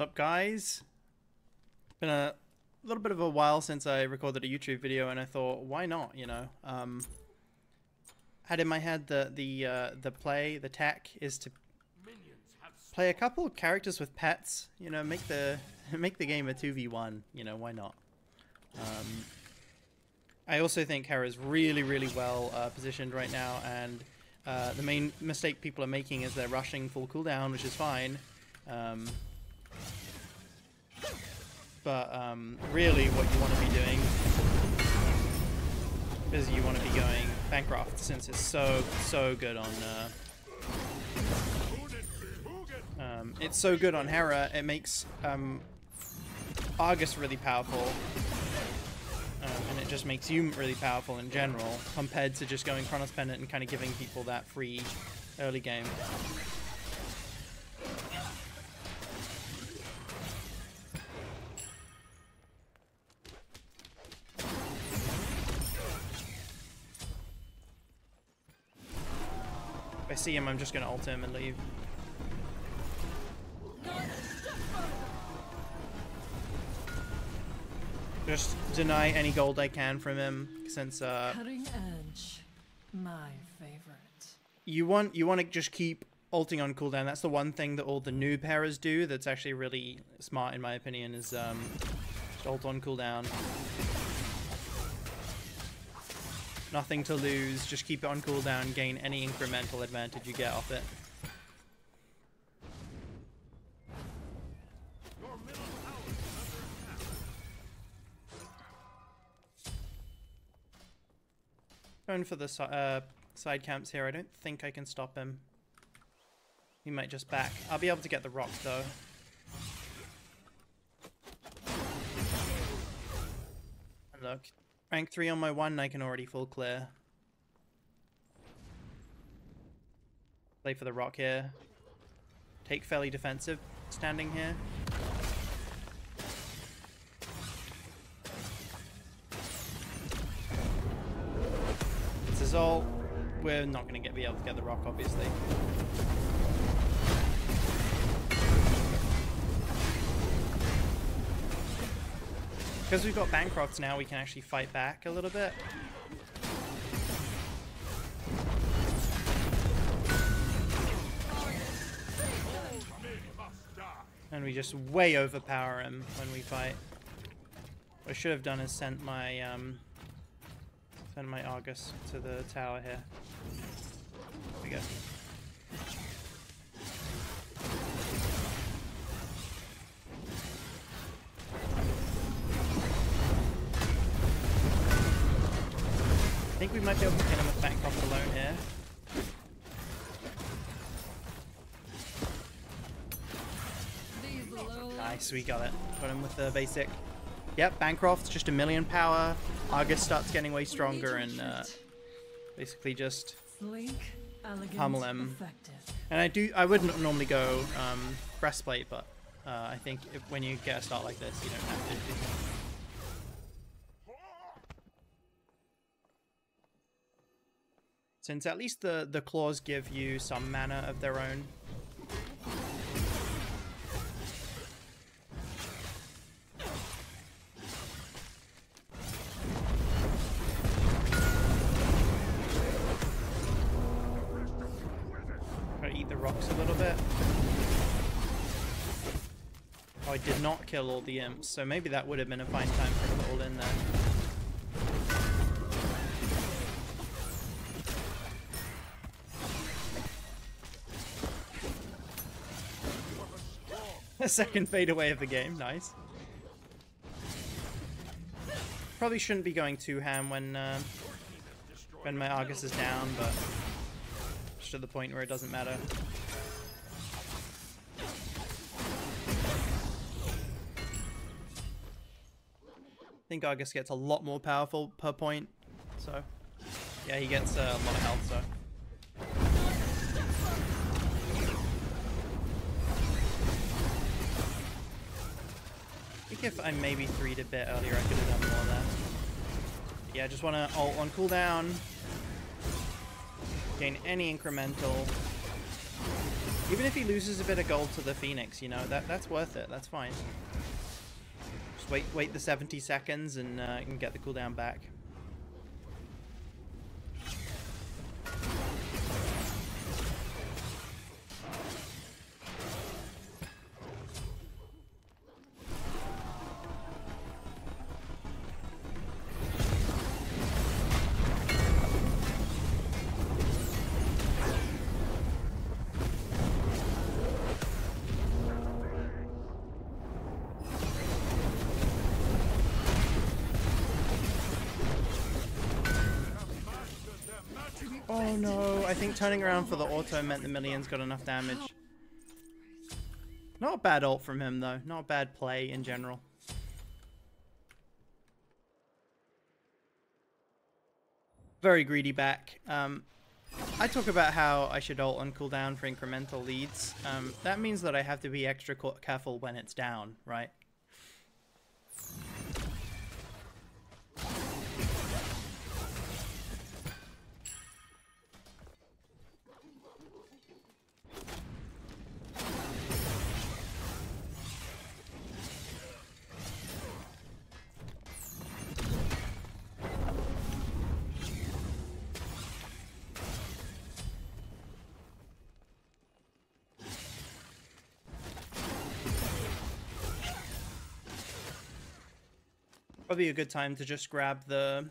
What's up, guys? Been a little bit of a while since I recorded a YouTube video, and I thought, why not? You know, had in my head that the tech is to play a couple of characters with pets. You know, make the game a 2v1. You know, why not? I also think Hera's really well positioned right now, and the main mistake people are making is they're rushing full cooldown, which is fine. But really what you want to be doing is you want to be going Bancroft, since it's so good on it's so good on Hera. It makes Argus really powerful, and it just makes you really powerful in general, compared to just going Chronos Pendant and kind of giving people that free early game. If I see him, I'm just going to ult him and leave. Just deny any gold I can from him, since cutting edge, my favorite. You want to just keep ulting on cooldown. That's the one thing that all the noob Heras do that's actually really smart, in my opinion, is just ult on cooldown. Nothing to lose, just keep it on cooldown, gain any incremental advantage you get off it. Going for the side camps here. I don't think I can stop him. He might just back. I'll be able to get the rock though. And look. Rank 3 on my 1, I can already full clear. Play for the rock here. Take fairly defensive standing here. This is all. We're not going to be able to get the rock, obviously. Because we've got Bancrofts now, we can actually fight back a little bit. And we just way overpower him when we fight. What I should have done is sent my Argus to the tower here. There we go. I think we might be able to kill him with Bancroft alone here. Nice, we got it. Got him with the basic. Yep, Bancroft's just 1,000,000 power. Argus starts getting way stronger and basically just pummel him. And I wouldn't normally go breastplate, but I think when you get a start like this, you don't have to. Since at least the claws give you some mana of their own. Try to eat the rocks a little bit. Oh, I did not kill all the imps, so maybe that would have been a fine time for it all in there. A second fade away of the game, nice. Probably shouldn't be going too ham when my Argus is down, but just to the point where it doesn't matter. I think Argus gets a lot more powerful per point, so yeah, he gets a lot of health, so. If I maybe 3'd a bit earlier, I could have done more there. But yeah, I just want to ult on cooldown. Gain any incremental Even if he loses a bit of gold to the Phoenix, you know, that's worth it. That's fine. Just wait the 70 seconds and get the cooldown back. Oh no, I think turning around for the auto meant the millions got enough damage. Not a bad ult from him though, not a bad play in general. Very greedy back. I talk about how I should ult on cooldown for incremental leads. That means that I have to be extra careful when it's down, right? Probably a good time to just grab the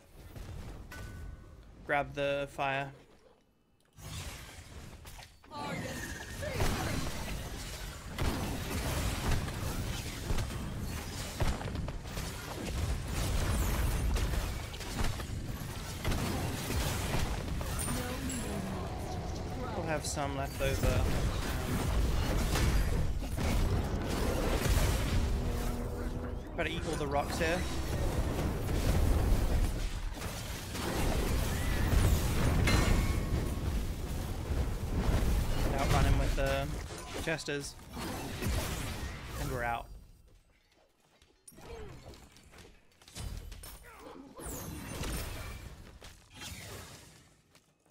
fire. We'll have some left over. Try to eat all the rocks here. Outrun him with the chesters. And we're out.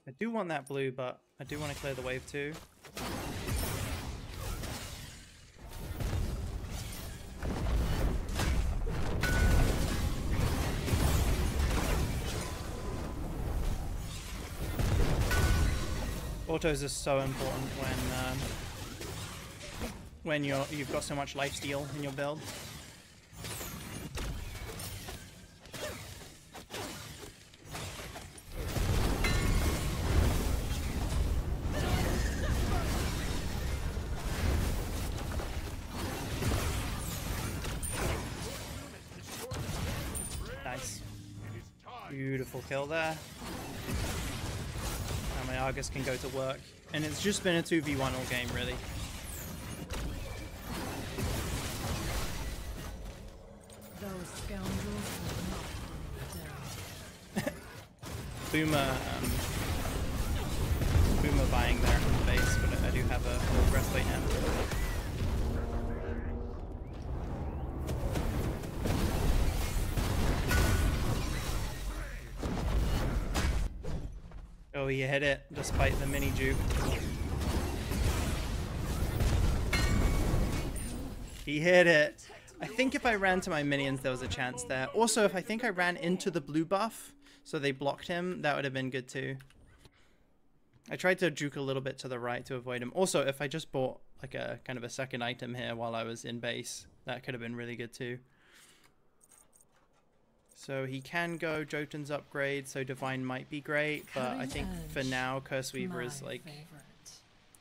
I do want that blue, but I do want to clear the wave too. Autos are so important when you've got so much lifesteal in your build. Nice. Beautiful kill there. My Argus can go to work, and it's just been a 2v1 all game, really. Those scoundrels will not down. Boomer buying there in the base, but I do have a full breastplate now. Oh, he hit it despite the mini juke. He hit it. I think if I ran to my minions, there was a chance there. Also, if I think I ran into the blue buff, so they blocked him, that would have been good too. I tried to juke a little bit to the right to avoid him. Also, if I just bought like a kind of a second item here while I was in base, that could have been really good too. So he can go Jotun's upgrade, so Divine might be great, but I think for now Curse Weaver is like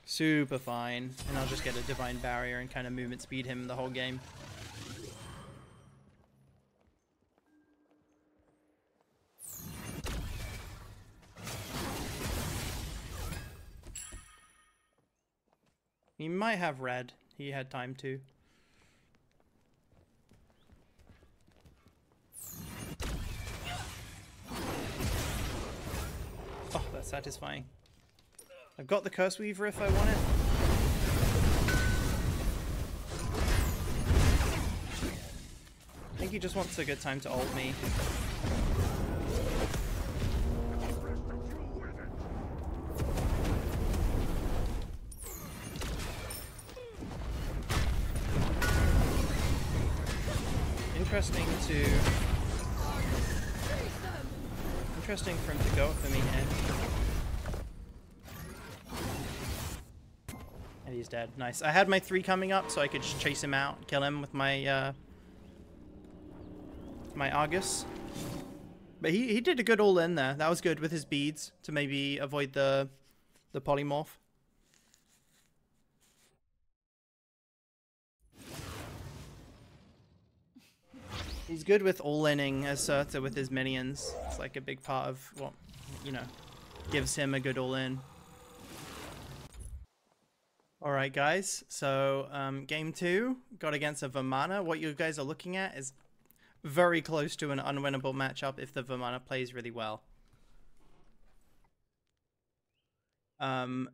super fine, and I'll just get a Divine Barrier and kind of movement speed him the whole game. He might have red. He had time to. Oh, that's satisfying. I've got the Curse Weaver if I want it. I think he just wants a good time to ult me. Interesting for him to go for me here. And he's dead. Nice. I had my 3 coming up so I could just chase him out and kill him with my my Argus. But he did a good all in there. That was good with his beads to maybe avoid the polymorph. He's good with all-inning Asserta with his minions. It's like a big part of what, you know, gives him a good all-in. Alright guys, so game 2, got against a Vamana. What you guys are looking at is very close to an unwinnable matchup if the Vamana plays really well. I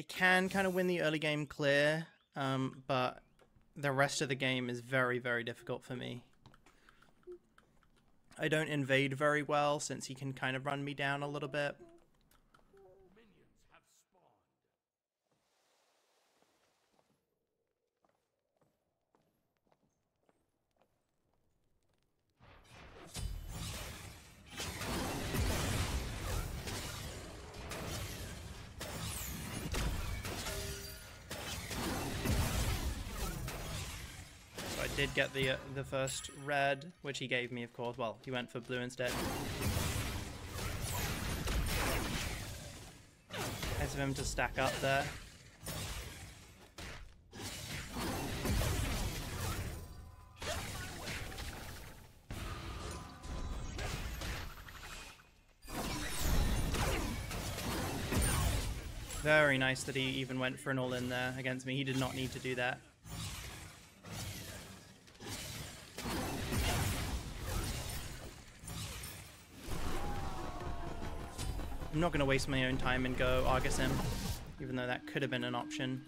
can kind of win the early game clear, but the rest of the game is very, very difficult for me. I don't invade very well since he can kind of run me down a little bit. Did get the first red, which he gave me, of course. Well, he went for blue instead. Nice of him to stack up there. Very nice that he even went for an all-in there against me. He did not need to do that. I'm not going to waste my own time and go Argus him, even though that could have been an option.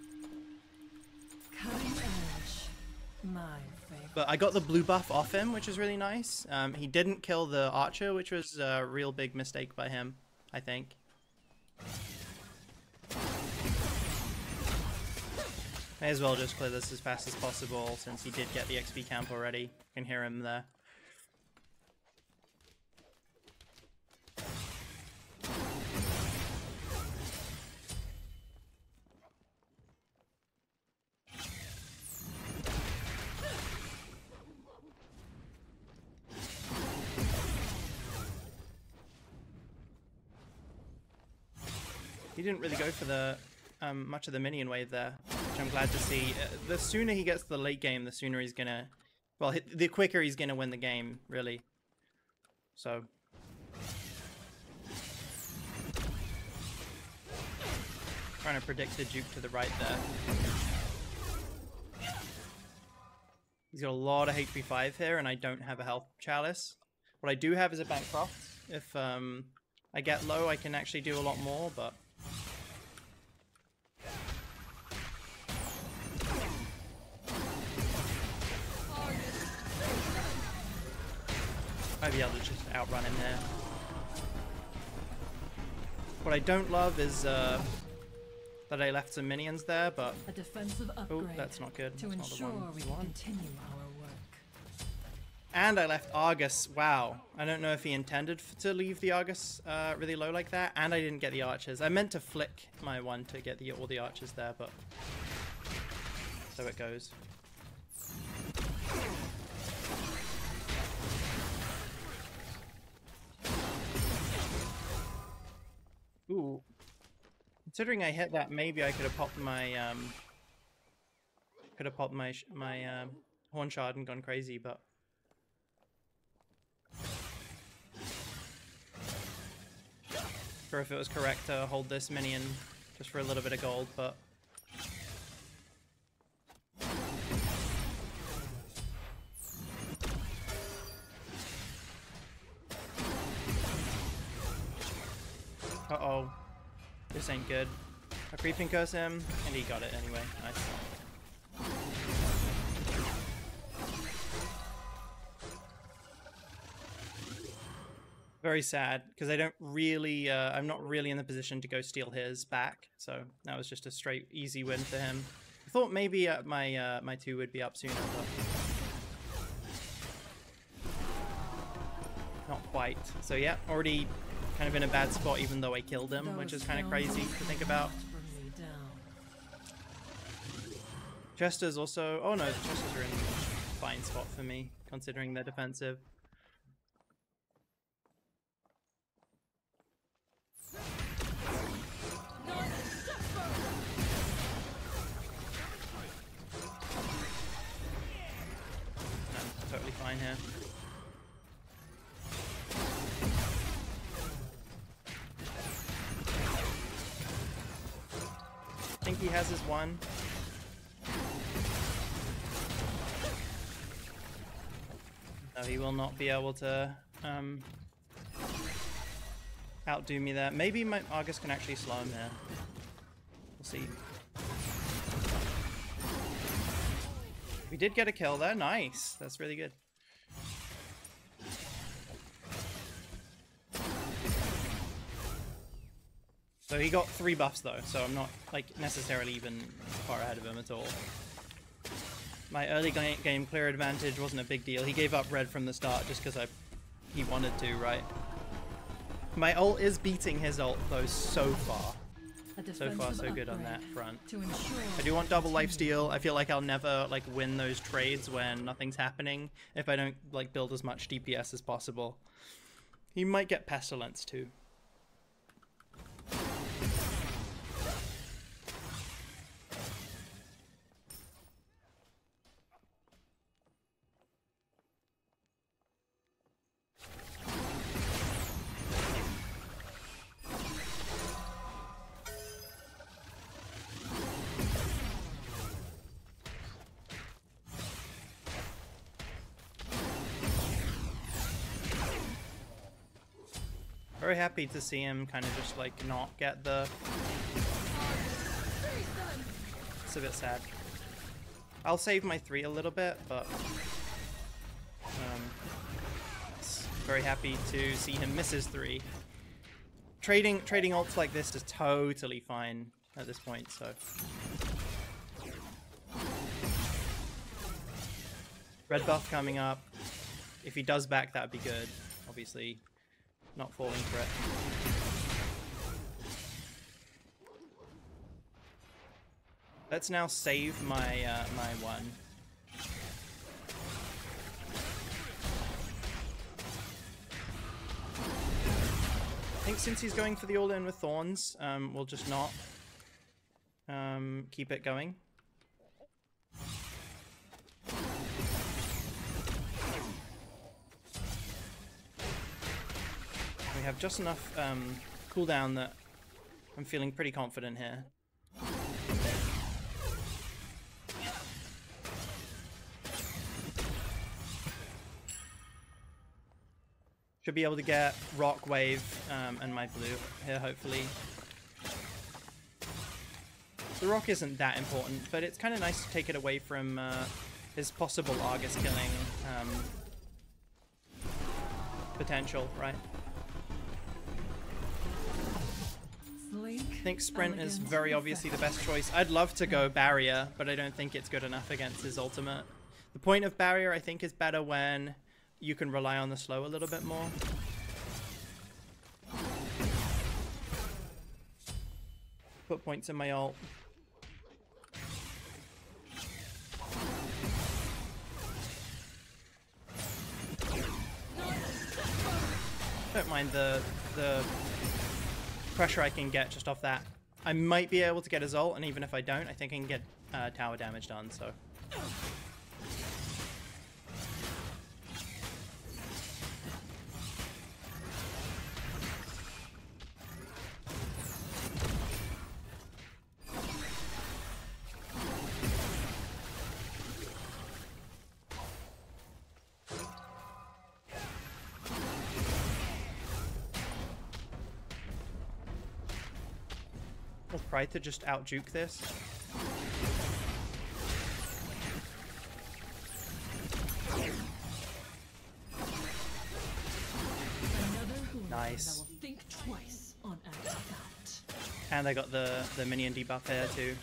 Cutting edge. My favorite. But I got the blue buff off him, which is really nice. He didn't kill the archer, which was a real big mistake by him, I think. May as well just clear this as fast as possible since he did get the XP camp already. You can hear him there. He didn't really go for the much of the minion wave there, which I'm glad to see. The sooner he gets to the late game, the sooner he's gonna... Well, the quicker he's gonna win the game, really. So... Trying to predict the juke to the right there. He's got a lot of HP 5 here, and I don't have a health chalice. What I do have is a Bancroft. If I get low, I can actually do a lot more, but... I'd be able to just outrun him there. What I don't love is that I left some minions there, but... A defensive upgrade. Oh, that's not good. To That's not the ensure one we we can want. continue our work. And I left Argus. Wow. I don't know if he intended to leave the Argus really low like that. And I didn't get the archers. I meant to flick my one to get all the archers there, but... So it goes. Ooh. Considering I hit that, maybe I could have popped my horn shard and gone crazy, but sure if it was correct to hold this minion just for a little bit of gold, but uh-oh. This ain't good. I creeping curse him, and he got it anyway. Nice. Very sad, because I don't really, I'm not really in the position to go steal his back, so that was just a straight easy win for him. I thought maybe my 2 would be up sooner, but... Not quite. So yeah, already kind of in a bad spot even though I killed him, which is kind of crazy to think about. Chester's also... Oh no, the Chesters are in a fine spot for me, considering they're defensive. I'm totally fine here. I think he has his one. No, he will not be able to outdo me there. Maybe my Argus can actually slow him here. We'll see. We did get a kill there. Nice. That's really good. So he got 3 buffs though, so I'm not like necessarily even far ahead of him at all. My early game clear advantage wasn't a big deal. He gave up red from the start just because he wanted to, right? My ult is beating his ult though so far. So far so good on that front. I do want double lifesteal. I feel like I'll never like win those trades when nothing's happening if I don't like build as much DPS as possible. He might get Pestilence too. Very happy to see him kind of just like not get the... It's a bit sad. I'll save my 3 a little bit, but very happy to see him miss his 3. Trading ults like this is totally fine at this point, so... Red buff coming up. If he does back, that would be good. Obviously, not falling for it. Let's now save my my 1. I think since he's going for the all-in with Thorns, we'll just not keep it going. We have just enough cooldown that I'm feeling pretty confident here. Should be able to get Rock Wave and my blue here, hopefully. The Rock isn't that important, but it's kind of nice to take it away from his possible Argus killing potential, right? I think Sprint is very obviously the best choice. I'd love to go Barrier, but I don't think it's good enough against his ultimate. The point of Barrier, I think, is better when you can rely on the slow a little bit more. Put points in my ult. Don't mind the pressure I can get just off that. I might be able to get his ult, and even if I don't, I think I can get tower damage done, so... We'll try to just out-juke this. Nice. And I got the minion debuff here too.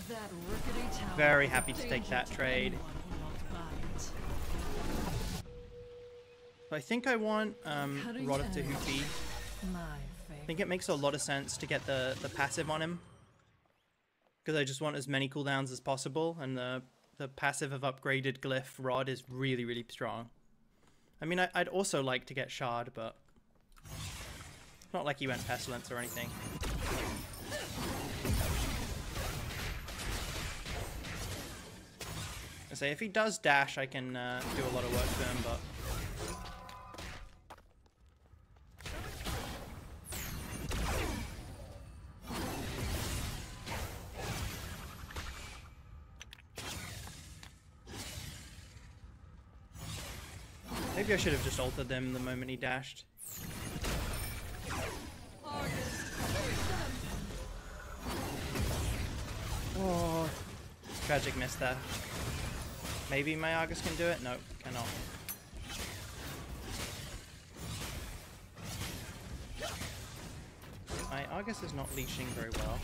There That rickety tower Very is a happy to take danger that to trade. anyone who walks by it. So I think I want Cutting Rod of edge. Tahuti. My I favorite. think it makes a lot of sense to get the passive on him. Because I just want as many cooldowns as possible, and the passive of upgraded Glyph Rod is really, really strong. I mean, I'd also like to get Shard, but it's not like he went Pestilence or anything. I say, if he does dash, I can do a lot of work for him, but... Maybe I should have just ulted them the moment he dashed. Oh, tragic miss there. Maybe my Argus can do it? No, cannot. My Argus is not leashing very well.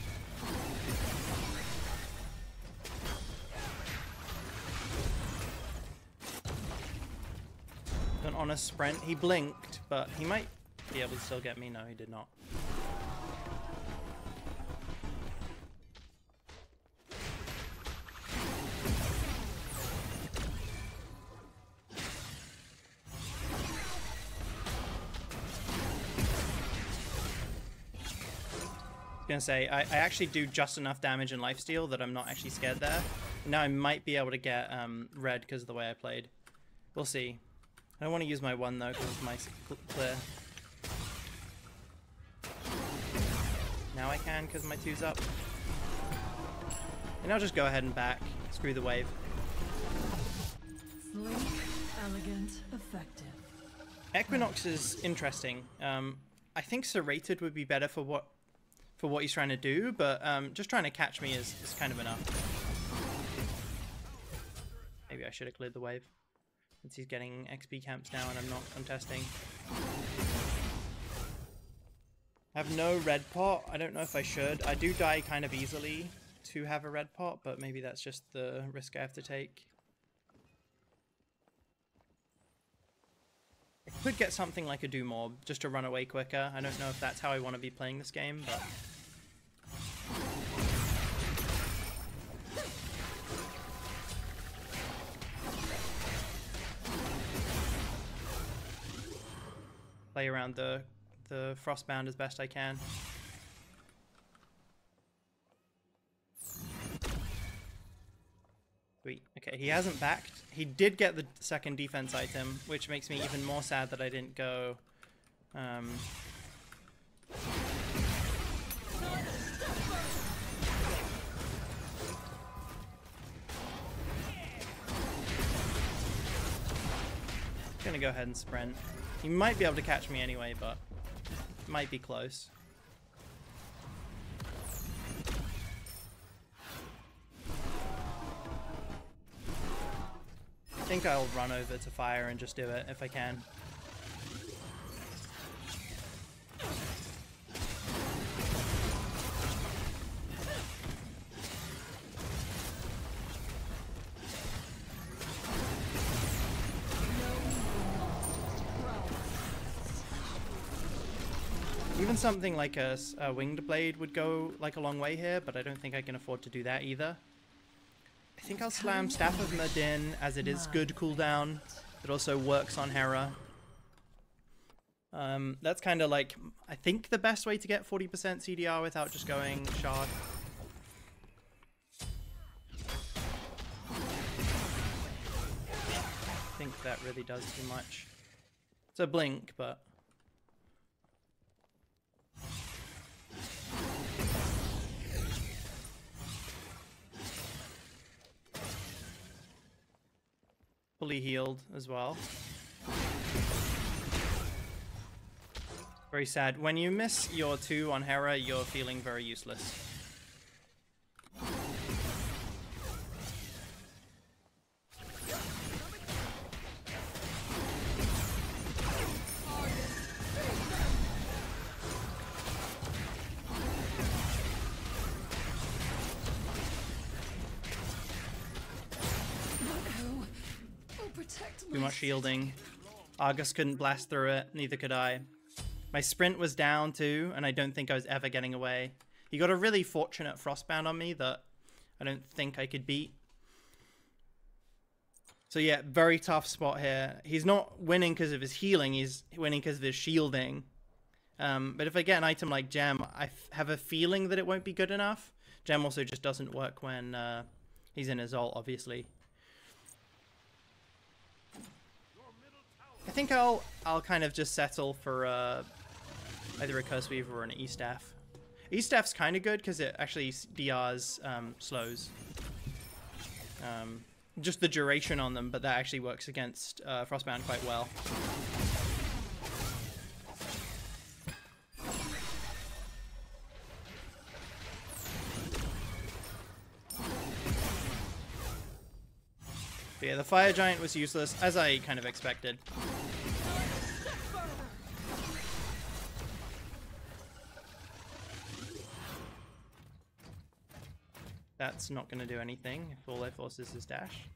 An honest sprint. He blinked, but he might be able to still get me. No, he did not. I was gonna say, I actually do just enough damage and lifesteal that I'm not actually scared there. Now I might be able to get red because of the way I played. We'll see. I don't want to use my 1 though because it's my clear. Now I can because my 2's up. And I'll just go ahead and back. Screw the wave. Sleek, elegant, effective. Equinox is interesting. I think Serrated would be better for what he's trying to do, but just trying to catch me is kind of enough. Maybe I should have cleared the wave, since he's getting XP camps now and I'm not contesting. I have no red pot. I don't know if I should. I do die kind of easily to have a red pot, but maybe that's just the risk I have to take. I could get something like a Doom Orb just to run away quicker. I don't know if that's how I want to be playing this game, but... play around the Frostbound as best I can. Sweet. Okay, he hasn't backed. He did get the second defense item, which makes me even more sad that I didn't go... gonna go ahead and sprint. He might be able to catch me anyway, but it might be close. I think I'll run over to fire and just do it if I can. Even something like a winged blade would go like a long way here, but I don't think I can afford to do that either. I think I'll slam Staff of Merdin, as it is good cooldown. It also works on Hera. That's kind of like, I think, the best way to get 40% CDR without just going Shard. I think that really does too much. It's a blink, but... fully healed as well. Very sad. When you miss your 2 on Hera, you're feeling very useless. Too much shielding. Argus couldn't blast through it, neither could I. My sprint was down too, and I don't think I was ever getting away. He got a really fortunate frostbound on me that I don't think I could beat. So yeah, very tough spot here. He's not winning because of his healing, he's winning because of his shielding. But if I get an item like Gem, I have a feeling that it won't be good enough. Gem also just doesn't work when he's in his ult, obviously. I think I'll kind of just settle for either a Curse Weaver or an E-Staff. E-Staff's kind of good because it actually DRs slows. Just the duration on them, but that actually works against Frostbound quite well. But yeah, the Fire Giant was useless, as I kind of expected. That's not going to do anything if all I force is his dash.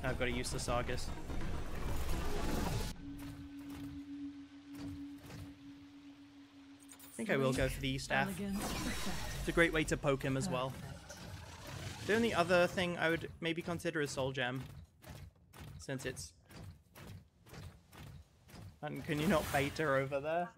I've got a useless Argus. I think I will go for the E-Staff. It's a great way to poke him as well. The only other thing I would maybe consider is Soul Gem, since it's... And can you not bait her over there?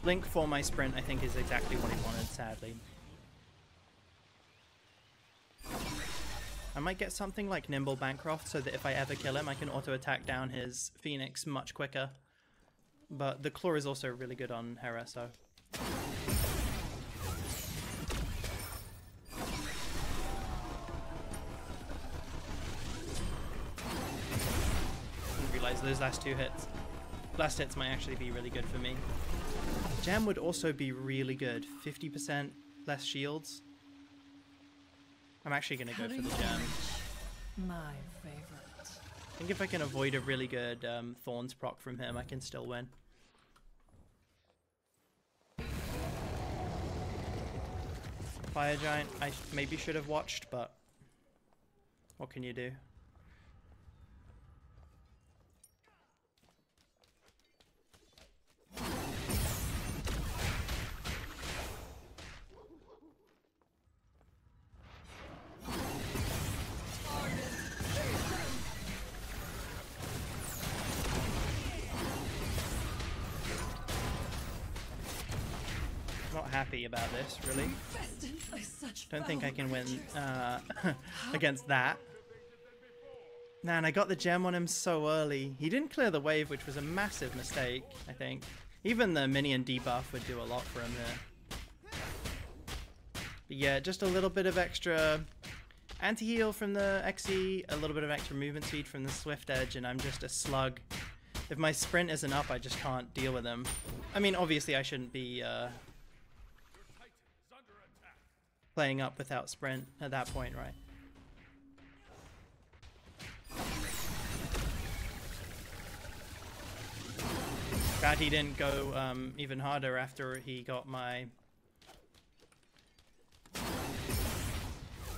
Blink for my sprint, I think, is exactly what he wanted, sadly. I might get something like Nimble Bancroft so that if I ever kill him, I can auto-attack down his Phoenix much quicker. But the Claw is also really good on Hera, so... Didn't realize those last two hits. Last hits might actually be really good for me. Gem would also be really good. 50% less shields. I'm actually going to go for the Gem. My favorite. I think if I can avoid a really good Thorns proc from him, I can still win. Fire Giant, I maybe should have watched, but what can you do? Not happy about this, really. Don't think I can win against that. Man, I got the Gem on him so early. He didn't clear the wave, which was a massive mistake, I think. Even the minion debuff would do a lot for him here. But yeah, just a little bit of extra anti-heal from the XE, a little bit of extra movement speed from the Swift Edge, and I'm just a slug. If my sprint isn't up, I just can't deal with him. I mean, obviously I shouldn't be playing up without sprint at that point, right? Glad he didn't go even harder after he got my...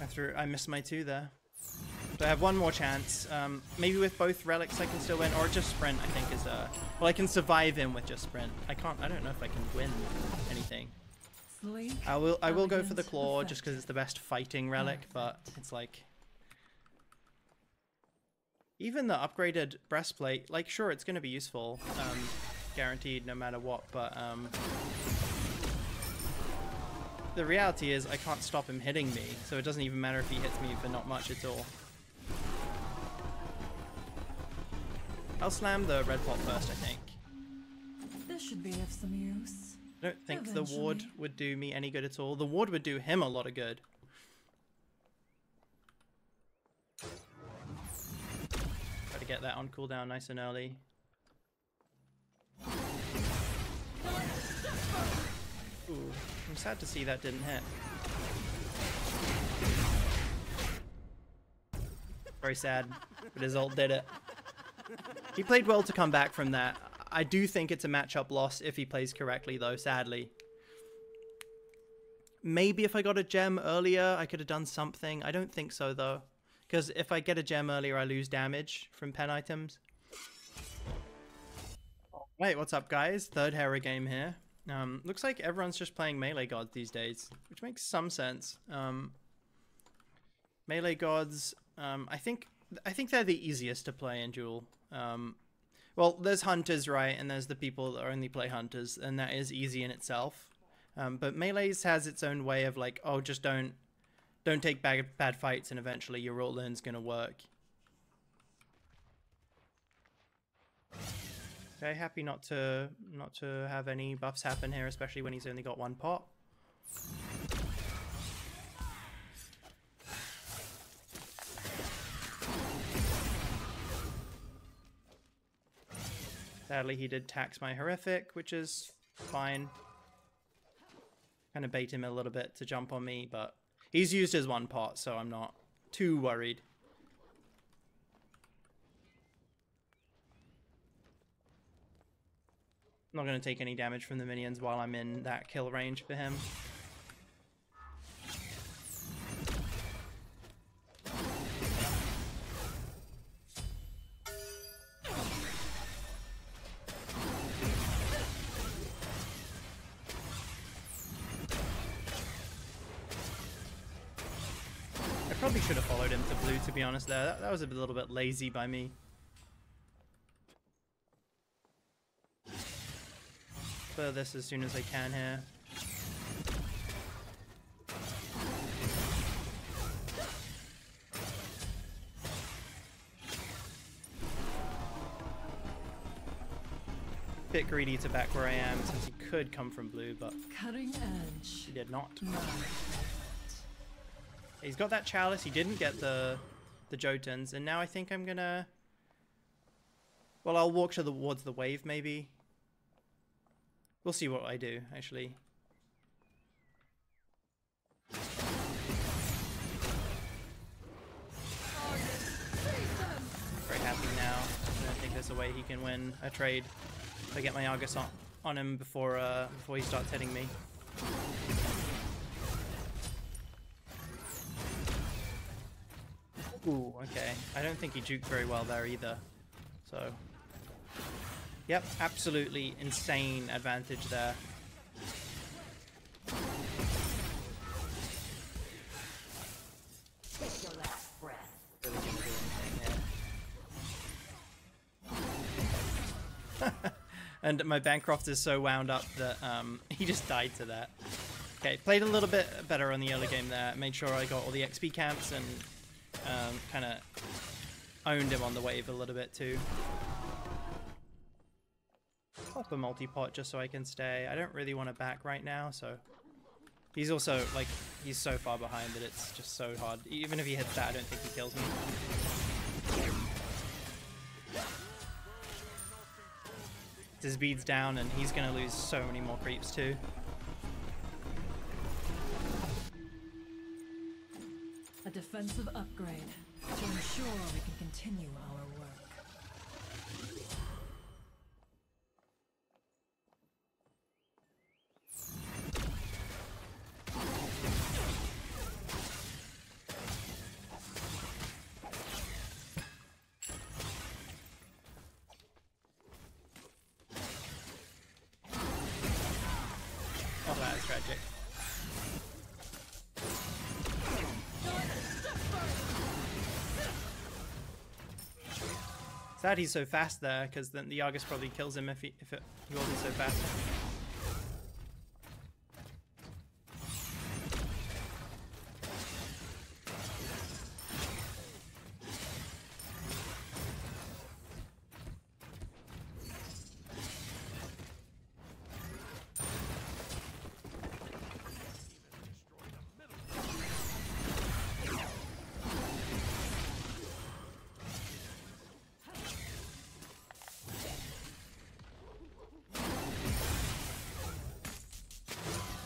After I missed my 2 there. So I have one more chance. Maybe with both relics I can still win, or just sprint I think is well, I can survive him with just sprint. I don't know if I can win anything. I will go for the Claw just because it's the best fighting relic, but it's like... Even the upgraded breastplate, like sure it's going to be useful, guaranteed no matter what, but the reality is I can't stop him hitting me, so it doesn't even matter if he hits me for not much at all. I'll slam the red pot first, I think. This should be of some use. I don't think the ward would do me any good at all. The ward would do him a lot of good. to get that on cooldown nice and early. Ooh, I'm sad to see that didn't hit. Very sad, but his ult did it. He played well to come back from that. I do think it's a matchup loss if he plays correctly, though, sadly. Maybe if I got a gem earlier, I could have done something. I don't think so, though. Because if I get a gem earlier, I lose damage from pen items. Wait, what's up, guys? Third Hera game here. Looks like everyone's just playing melee gods these days, which makes some sense. Melee gods, I think they're the easiest to play in Duel. Well, there's hunters, right, and there's the people that only play hunters, and that is easy in itself. But melees has its own way of like, oh, just don't take bad fights, and eventually your ult learn's gonna work. Okay, happy not to have any buffs happen here, especially when he's only got one pot. Sadly, he did tax my horrific, which is fine. Kind of bait him a little bit to jump on me, but he's used his one pot, so I'm not too worried. Not going to take any damage from the minions while I'm in that kill range for him. I probably should have followed him to blue, to be honest there. That was a little bit lazy by me. For this as soon as I can here. Bit greedy to back where I am since he could come from blue, but Cutting edge. he did not. My favorite. He's got that chalice. He didn't get the Jotuns, and now I think I'm gonna. Well, I'll walk towards the wave maybe. We'll see what I do, actually. Very happy now. I don't think there's a way he can win a trade if I get my Argus on him before he starts hitting me. Ooh, okay. I don't think he juked very well there either. So... Yep, absolutely insane advantage there. Take your last breath. Really didn't do anything here. And my Bancroft is so wound up that he just died to that. Okay, played a little bit better on the early game there. Made sure I got all the XP camps and kind of owned him on the wave a little bit too. Pop a multi-pot just so I can stay. I don't really want to back right now, so... He's also, like, he's so far behind that it's just so hard. Even if he hits that, I don't think he kills me. His bead's down, and he's going to lose so many more creeps, too. A defensive upgrade to ensure we can continue our work. Oh, that is tragic. Sad he's so fast there, because then the Argus probably kills him if he wasn't so fast.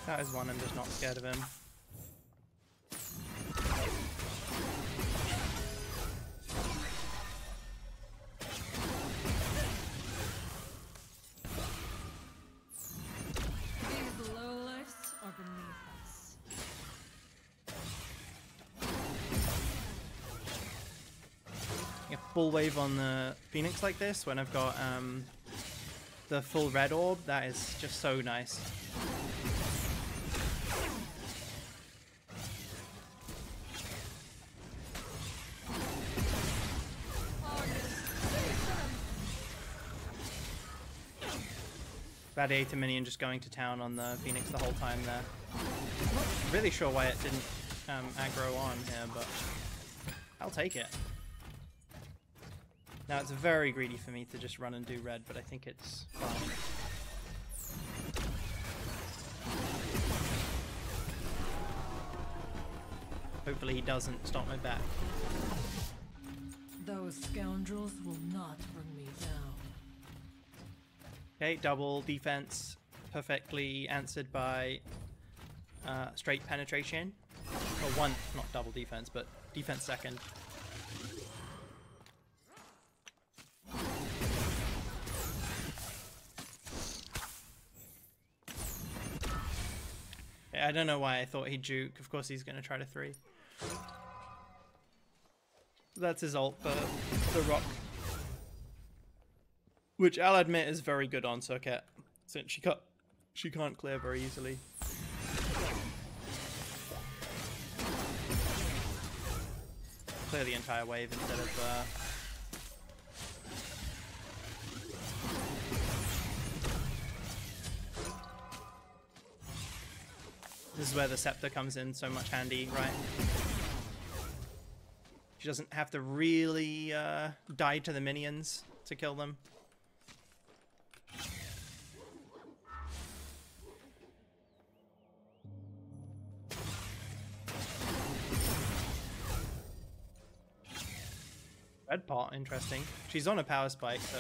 That is one I'm just not scared of him. These lowlifes are beneath us. A full wave on the Phoenix like this when I've got the full red orb, that is just so nice. Gladiator minion just going to town on the Phoenix the whole time there. I'm not really sure why it didn't aggro on here, but I'll take it. Now it's very greedy for me to just run and do red, but I think it's fine. Hopefully he doesn't stop my back. Those scoundrels will not bring me down. Okay, double defense, perfectly answered by straight penetration. Or one, not double defense, but defense second. I don't know why I thought he'd juke. Of course he's going to try to 3. That's his ult for the rock. Which I'll admit is very good on Circuit, since she can't clear very easily. Clear the entire wave instead of This is where the scepter comes in so much handy, right? She doesn't have to really die to the minions to kill them. Red pot, interesting. She's on a power spike, so...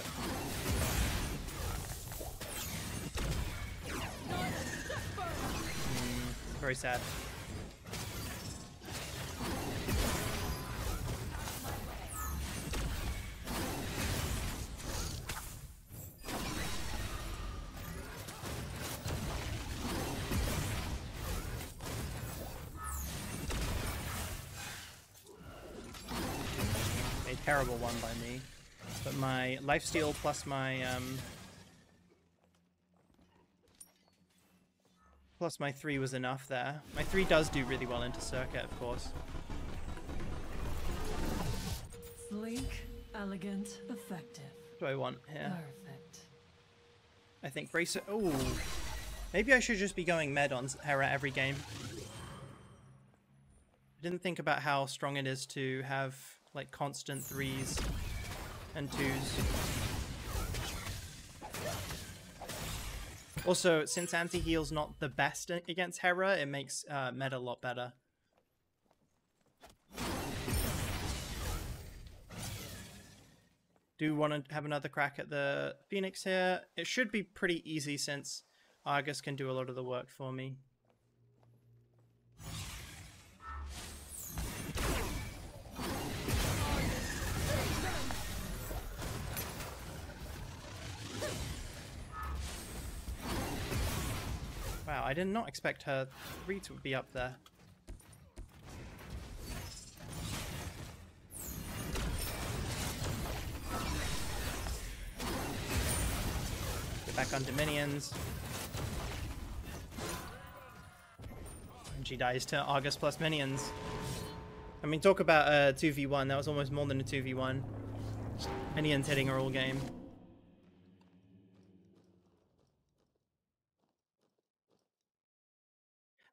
very sad. A terrible one by me, but my lifesteal plus my plus my 3 was enough there. My 3 does do really well into Circuit, of course. Sleek, elegant, effective. What do I want here? Perfect. I think Bracer... Ooh. Maybe I should just be going med on Hera every game. I didn't think about how strong it is to have, like, constant 3s and 2s. Also, since anti-heal's not the best against Hera, it makes meta a lot better. Do want to have another crack at the Phoenix here. It should be pretty easy since Argus can do a lot of the work for me. Wow, I did not expect her 3 to be up there. Get back onto minions. And she dies to Argus plus minions. I mean, talk about a 2v1. That was almost more than a 2v1. Minions hitting her all game.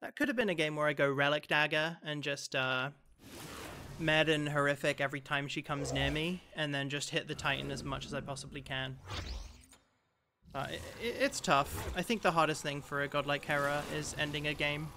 That could have been a game where I go Relic Dagger and just med and horrific every time she comes near me, and then just hit the Titan as much as I possibly can. It's tough. I think the hardest thing for a god like Hera is ending a game.